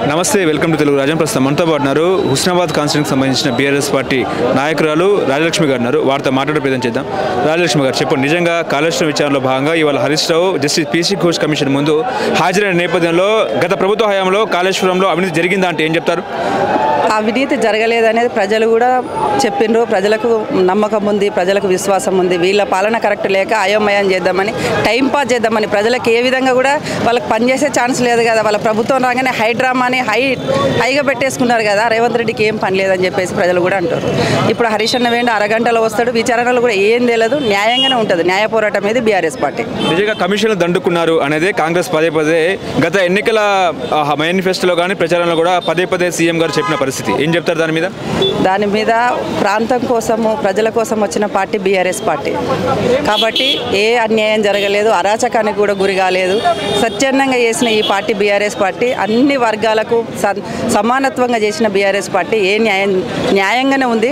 నమస్తే, welcome to Telugu Rajam. ప్రస్తుతం మనతో పాటు ఉన్నారు హుస్నాబాద్ కాన్స్టిట్యూన్సీకి సంబంధించిన బీఆర్ఎస్ పార్టీ నాయకురాలు రాజలక్ష్మి గారు ఉన్నారు. వారితో మాట్లాడే ప్రయత్నం చేద్దాం. రాజలక్ష్మి గారు, చెప్పండి, నిజంగా కాళేశ్వరం విచారణలో భాగంగా ఇవాళ Harish Rao justice PC Ghosh commission ముందు హాజరైన నేపథ్యంలో గత ప్రభుత్వ హయాంలో కాళేశ్వరంలో అవినీతి జరిగిందా అంటే ఏం చెప్తారు? అవినీతి జరగలేదనేది ప్రజలు కూడా చెప్పిండ్రు. ప్రజలకు నమ్మకం ఉంది, ప్రజలకు విశ్వాసం ఉంది. వీళ్ళ పాలన కరెక్ట్ లేక అయోమయం చేద్దామని, టైంపాస్ చేద్దామని, ప్రజలకు ఏ విధంగా కూడా వాళ్ళకి పనిచేసే ఛాన్స్ లేదు కదా. వాళ్ళ ప్రభుత్వం రాగానే హైడ్రామాని హైగా పెట్టేసుకున్నారు కదా. రేవంత్ రెడ్డికి ఏం పని లేదని చెప్పేసి ప్రజలు కూడా అంటారు. ఇప్పుడు హరీష్ అన్న వేండి అరగంటలో వస్తాడు, విచారణలో కూడా ఏం తెలియదు, న్యాయంగానే ఉంటుంది. న్యాయ పోరాటం మీద బీఆర్ఎస్ పార్టీ. నిజంగా కమిషన్లు దండుకున్నారు అనేది కాంగ్రెస్ పదే పదే గత ఎన్నికల మేనిఫెస్టోలో కానీ ప్రచారంలో కూడా పదే పదే సీఎం గారు చెప్పిన పరిస్థితి. ఏం చెప్తారు దాని మీద? దాని మీద ప్రాంతం కోసము, ప్రజల కోసం వచ్చిన పార్టీ బీఆర్ఎస్ పార్టీ కాబట్టి ఏ అన్యాయం జరగలేదు, అరాచకానికి కూడా గురి కాలేదు. స్వచ్ఛందంగా చేసిన ఈ పార్టీ బీఆర్ఎస్ పార్టీ, అన్ని వర్గాలకు సమానత్వంగా చేసిన బీఆర్ఎస్ పార్టీ ఏ న్యాయంగానే ఉంది.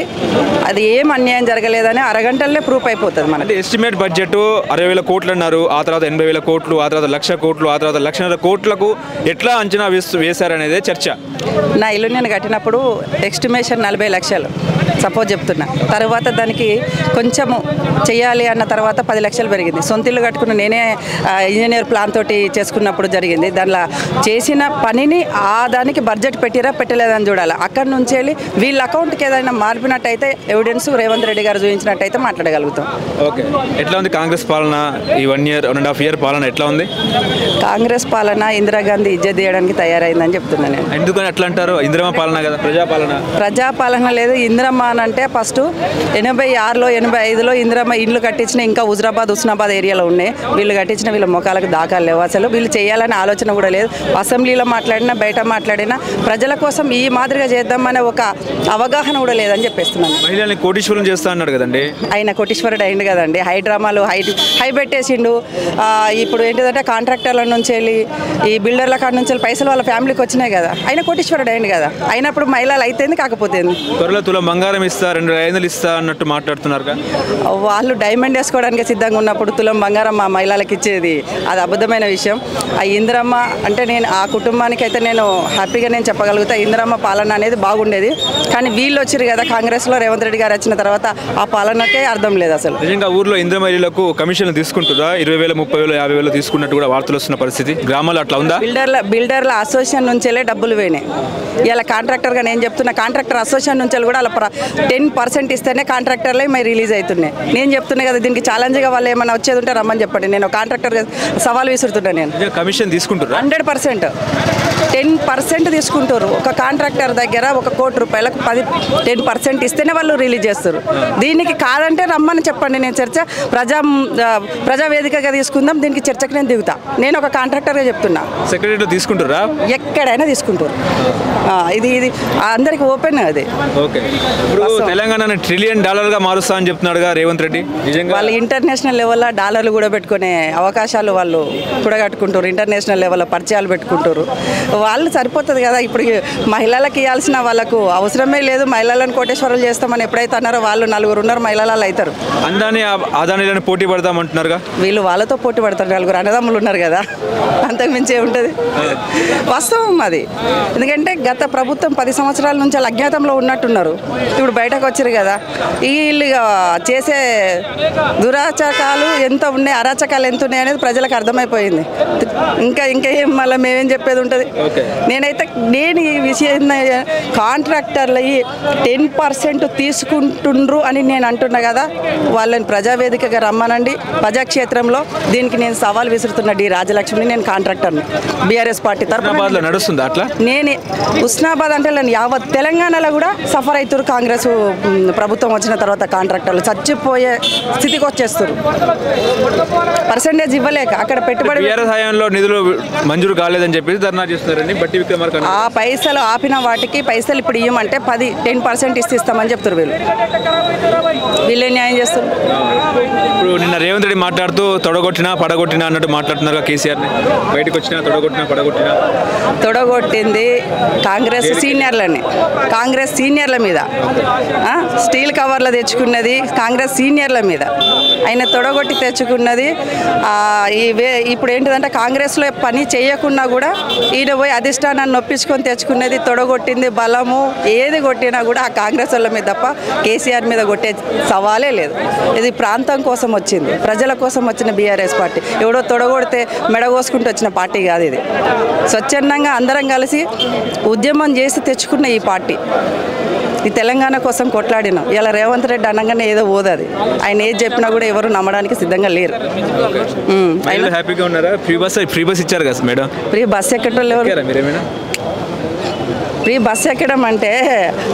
అది ఏం అన్యాయం జరగలేదని అరగంటలనే ప్రూఫ్ అయిపోతుంది. మనకి ఎస్టిమేట్ బడ్జెట్ 60,000 కోట్లు అన్నారు, ఆ తర్వాత 80,000 కోట్లు, ఆ తర్వాత 1,00,000 కోట్లు, ఆ తర్వాత 1,50,000 కోట్లకు ఎట్లా అంచనా వేశారనేదే చర్చ. నా ఇల్లు నేను కట్టినప్పుడు ఎస్టిమేషన్ 40 లక్షలు సపోజ్ చెప్తున్నా. తర్వాత దానికి కొంచెము చేయాలి అన్న తర్వాత 10 లక్షలు పెరిగింది. సొంత ఇల్లు కట్టుకున్న నేనే ఇంజనీర్ ప్లాన్ తోటి చేసుకున్నప్పుడు జరిగింది. దానిలో చేసిన పనిని దానికి బడ్జెట్ పెట్టిరా పెట్టలేదని చూడాలి. అక్కడి నుంచి వెళ్ళి వీళ్ళ అకౌంట్కి ఏదైనా మార్పినట్టయితే ఎవిడెన్స్ రేవంత్ రెడ్డి గారు చూపించినట్టయితే మాట్లాడగలుగుతాం. ఓకే, ఎట్లా ఉంది కాంగ్రెస్ పాలన? ఈ 1.5 year పాలన ఎట్లా ఉంది? కాంగ్రెస్ పాలన ఇందిరాగాంధీ ఇజ్జత్ తీయడానికి తయారైందని చెప్తున్నాను నేను. ఎందుకని ఎట్లా అంటారు? ఇందిరమ్మ పాలన కదా, ప్రజాపాలన లేదు. ఇందిరమ్మ అని అంటే ఫస్ట్ 86లో 85లో ఇందిరమ్మ ఇండ్లు కట్టించిన ఇంకా హుస్నాబాద్ ఏరియాలో ఉన్నాయి. వీళ్ళు కట్టించిన వీళ్ళ ముఖాలకు దాఖలు లేవు. అసలు వీళ్ళు చేయాలనే ఆలోచన కూడా లేదు. అసెంబ్లీలో మాట్లాడినా బయట మాట్లాడినా ప్రజల కోసం ఈ మాదిరిగా చేద్దామనే ఒక అవగాహన కూడా లేదని చెప్పేస్తున్నాను. మహిళల్ని కోటీశ్వరం చేస్తా అన్నాడు కదండి. ఆయన కోటీశ్వరుడు అయింది కదండి. హైడ్రామాలు హై పెట్టేసిండు. ఇప్పుడు ఏంటిదంటే కాంట్రాక్టర్ల నుంచి వెళ్ళి ఈ బిల్డర్ల కాడ నుంచి వెళ్ళి పైసలు వాళ్ళ ఫ్యామిలీకి వచ్చినాయి కదా. ఆయన కోటీశ్వరుడు అయింది కదా. అయినప్పుడు మహిళలు అయితేంది కాకపోతే త్వరలో తులం బంగారం ఇస్తా, 2,500 ఇస్తా అన్నట్టు మాట్లాడుతున్నారు. వాళ్ళు డైమండ్ వేసుకోవడానికి సిద్ధంగా ఉన్నప్పుడు తులం బంగారం మా మహిళలకు ఇచ్చేది అది అబద్ధమైన విషయం. ఆ ఇందిరమ్మ అంటే నేను ఆ కుటుంబానికి అయితే నేను హ్యాపీగా నేను చెప్పగలుగుతా. ఇందిరమ్మ పాలన అనేది బాగుండేది. కానీ వీళ్ళు వచ్చారు కదా కాంగ్రెస్లో, రేవంత్ రెడ్డి గారు వచ్చిన తర్వాత ఆ పాలనకే అర్థం లేదు అసలు. నిజంగా ఊర్లో ఇందిరమ్మ ఇళ్లకు కమిషన్లు తీసుకుంటారా? 20,000, 30,000, 50,000 తీసుకున్నట్టు కూడా వార్తలు వస్తున్న పరిస్థితి. గ్రామాల్లో అట్లా ఉందా? బిల్డర్ల అసోసియేషన్ నుంచి డబ్బులు పోయినాయి. ఇలా కాంట్రాక్టర్గా నేను చెప్తున్నా, కాంట్రాక్టర్ అసోసియేషన్ నుంచి కూడా అలా 10% ఇస్తేనే కాంట్రాక్టర్లే మరి రిలీజ్ అవుతున్నాయి. నేను చెప్తున్నా కదా, దీనికి ఛాలెంజ్గా వాళ్ళు ఏమైనా వచ్చేది ఉంటే రమ్మని చెప్పండి. నేను కాంట్రాక్టర్గా సవాల్ విసురుతున్నా. నేను కమిషన్ తీసుకుంటారు 100%, 10% తీసుకుంటారు. ఒక కాంట్రాక్టర్ దగ్గర ₹1 కోటి 10% ఇస్తేనే వాళ్ళు రిలీజ్ చేస్తారు. దీనికి కాదంటే రమ్మని చెప్పండి. నేను ప్రజావేదికగా తీసుకుందాం, దీనికి చర్చకు నేను దిగుతా. నేను ఒక కాంట్రాక్టర్గా చెప్తున్నా. సెక్రటరీ తీసుకుంటారా? ఎక్కడైనా తీసుకుంటారు. ఇది అందరికి ఓపెన్. అది ఓకే. ఇప్పుడు తెలంగాణ $1 ట్రిలియన్ మారుస్తా అని చెప్తున్నాడుగా రేవంత్ రెడ్డి. వాళ్ళు ఇంటర్నేషనల్ లెవెల్లో డాలర్లు కూడా పెట్టుకునే అవకాశాలు వాళ్ళు కూడగట్టుకుంటారు. ఇంటర్నేషనల్ లెవెల్లో పరిచయాలు పెట్టుకుంటారు. వాళ్ళు సరిపోతుంది కదా. ఇప్పుడు మహిళలకు ఇవ్వాల్సిన వాళ్ళకు అవసరమే లేదు. మహిళలను కోటేశ్వరాలు చేస్తామని ఎప్పుడైతే అన్నారో వాళ్ళు 4 ఉన్నారు, మహిళలు అవుతారు. అదానిలను పోటీ పడదామంటున్నారుగా. వీళ్ళు వాళ్ళతో పోటీ పడతారు. 4 అన్నదమ్ములు ఉన్నారు కదా, అంతకుమించి ఏముంటుంది. వాస్తవం అది. ఎందుకంటే గత ప్రభుత్వం 10 సంవత్సరాల నుంచి వాళ్ళు అజ్ఞాతంలో ఉన్నట్టున్నారు. ఇప్పుడు బయటకు వచ్చారు కదా. వీళ్ళు చేసే దురాచకాలు ఎంత ఉన్నాయి, అరాచకాలు ఎంత ఉన్నాయి అనేది ప్రజలకు అర్థమైపోయింది. ఇంకా ఏం మళ్ళీ మేమేం చెప్పేది ఉంటుంది. నేను ఈ విషయం కాంట్రాక్టర్లు 10% తీసుకుంటుండ్రు అని నేను అంటున్నా కదా. వాళ్ళని ప్రజావేదికగా రమ్మనండి. ప్రజాక్షేత్రంలో దీనికి నేను సవాల్ విసురుతున్నా. డి రాజలక్ష్మిని, నేను కాంట్రాక్టర్ని. బీఆర్ఎస్ పార్టీ తరఫున నడుస్తుంది. అట్లా నేను హుస్నాబాద్ అంటే నేను యావత్ తెలంగాణలో కూడా సఫర్ అవుతారు. కాంగ్రెస్ ప్రభుత్వం వచ్చిన తర్వాత కాంట్రాక్టర్లు చచ్చిపోయే స్థితికి వచ్చేస్తారు. పర్సెంటేజ్ ఇవ్వలేక అక్కడ పెట్టుబడి నిధులు మంజూరు కాలేదని చెప్పి ధర్నా చేస్తున్నారని బట్టి విక్రమార్క. ఆ పైసలు ఆపిన వాటికి పైసలు ఇప్పుడు ఇవ్వమంటే 10% ఇస్తామని చెప్తారు. వీళ్ళే న్యాయం చేస్తారు. ఇప్పుడు నిన్న రేవంత్ రెడ్డి మాట్లాడుతూ తొడగొట్టినా పడగొట్టినా అన్నట్టు మాట్లాడుతున్నారు. కేసీఆర్ని బయటకు వచ్చినా తొడగొట్టింది కాంగ్రెస్ సీనియర్ల మీద. స్టీల్ కవర్లు తెచ్చుకున్నది కాంగ్రెస్ సీనియర్ల మీద. ఆయన తొడగొట్టి తెచ్చుకున్నది. ఇప్పుడు ఏంటిదంటే కాంగ్రెస్లో పని చేయకున్నా కూడా ఈయన పోయి అధిష్టానాన్ని నొప్పించుకొని తెచ్చుకునేది, తొడగొట్టింది, బలము ఏది కొట్టినా కూడా ఆ కాంగ్రెస్ వాళ్ళ మీద తప్ప కేసీఆర్ మీద కొట్టే సవాలే లేదు. ఇది ప్రాంతం కోసం వచ్చింది, ప్రజల కోసం వచ్చిన బీఆర్ఎస్ పార్టీ. ఎవడో తొడగొడితే మెడగోసుకుంటూ వచ్చిన పార్టీ కాదు ఇది. స్వచ్ఛందంగా అందరం కలిసి ఉద్యమం చేసి తెచ్చుకున్న ఈ పార్టీ. ఈ తెలంగాణ కోసం కొట్లాడినాం. ఇలా రేవంత్ రెడ్డి అనగానే ఏదో పోదది. ఆయన ఏది చెప్పినా కూడా ఎవరు నమ్మడానికి సిద్ధంగా లేరు. హ్యాపీగా ఉన్నారా? ఫ్రీ బస్ ఇచ్చారు కదా మేడం. ఫ్రీ బస్ ఎక్కడం లేవు. ఫ్రీ బస్ ఎక్కడం అంటే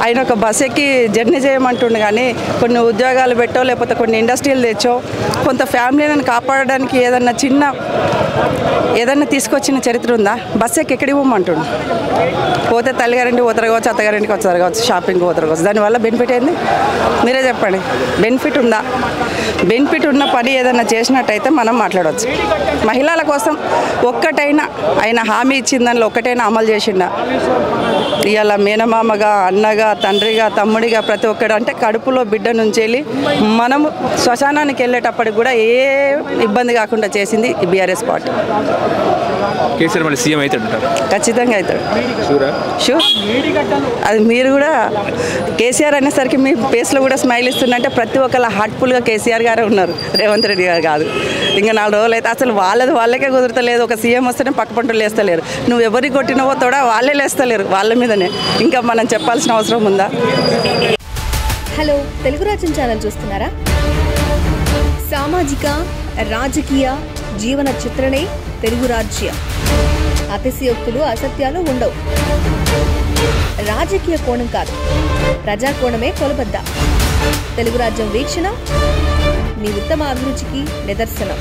ఆయన ఒక బస్ ఎక్కి జర్నీ చేయమంటుండే, కానీ కొన్ని ఉద్యోగాలు పెట్టో లేకపోతే కొన్ని ఇండస్ట్రీలు తెచ్చో కొంత ఫ్యామిలీలను కాపాడడానికి ఏదన్నా తీసుకొచ్చిన చరిత్ర ఉందా? బస్ ఎక్కి ఎక్కడికి పోమంటుండు. పోతే తల్లిగారింటికి పోతారు కావచ్చు, అత్తగారింటికి వచ్చారు కావచ్చు, షాపింగ్కి పోతారు కావచ్చు. దానివల్ల బెనిఫిట్ ఏంది? మీరే చెప్పండి. బెనిఫిట్ ఉందా? బెనిఫిట్ ఉన్న పని ఏదైనా చేసినట్టయితే మనం మాట్లాడవచ్చు. మహిళల కోసం ఒక్కటైనా ఆయన హామీ ఇచ్చిన దానిలో ఒక్కటైనా అమలు చేసిండా? ఇవాళ మేనమామగా, అన్నగా, తండ్రిగా, తమ్ముడిగా ప్రతి ఒక్కడు అంటే కడుపులో బిడ్డ నుంచి వెళ్ళి మనము శ్మశానానికి వెళ్ళేటప్పటికి కూడా ఏ ఇబ్బంది కాకుండా చేసింది ఈ బీఆర్ఎస్ పార్టీ. కేసీఆర్ మళ్ళీ సీఎం అవుతాడు? ఖచ్చితంగా అవుతాడు. షూర్. అది మీరు కూడా కేసీఆర్ అనేసరికి మీ ఫేస్లో కూడా స్మైల్ ఇస్తుందంటే ప్రతి ఒక్కళ్ళ హార్ట్ఫుల్గా కేసీఆర్ గారే ఉన్నారు, రేవంత్ రెడ్డి గారు కాదు. ఇంకా 4 రోజులు అయితే అసలు వాళ్ళకే కుదురుతలేదు. ఒక సీఎం వస్తేనే పక్క పంటలు లేస్తలేరు. నువ్వు ఎవరికి కొట్టినవో తోడా వాళ్ళే లేస్తలేరు. వాళ్ళ మీదనే ఇంకా మనం చెప్పాల్సిన అవసరం ఉందా? హలో, తెలుగు రాజ్యం ఛానల్ చూస్తున్నారా? సామాజిక, రాజకీయ, జీవన చిత్రణే తెలుగు రాజ్యం. అతిశయోక్తులు, అసత్యాలు ఉండవు. రాజకీయ కోణం కాదు, ప్రజా కోణమే కొలబద్ద. తెలుగు రాజ్యం వీక్షణ మీ ఉత్తమ అభిరుచికి నిదర్శనం.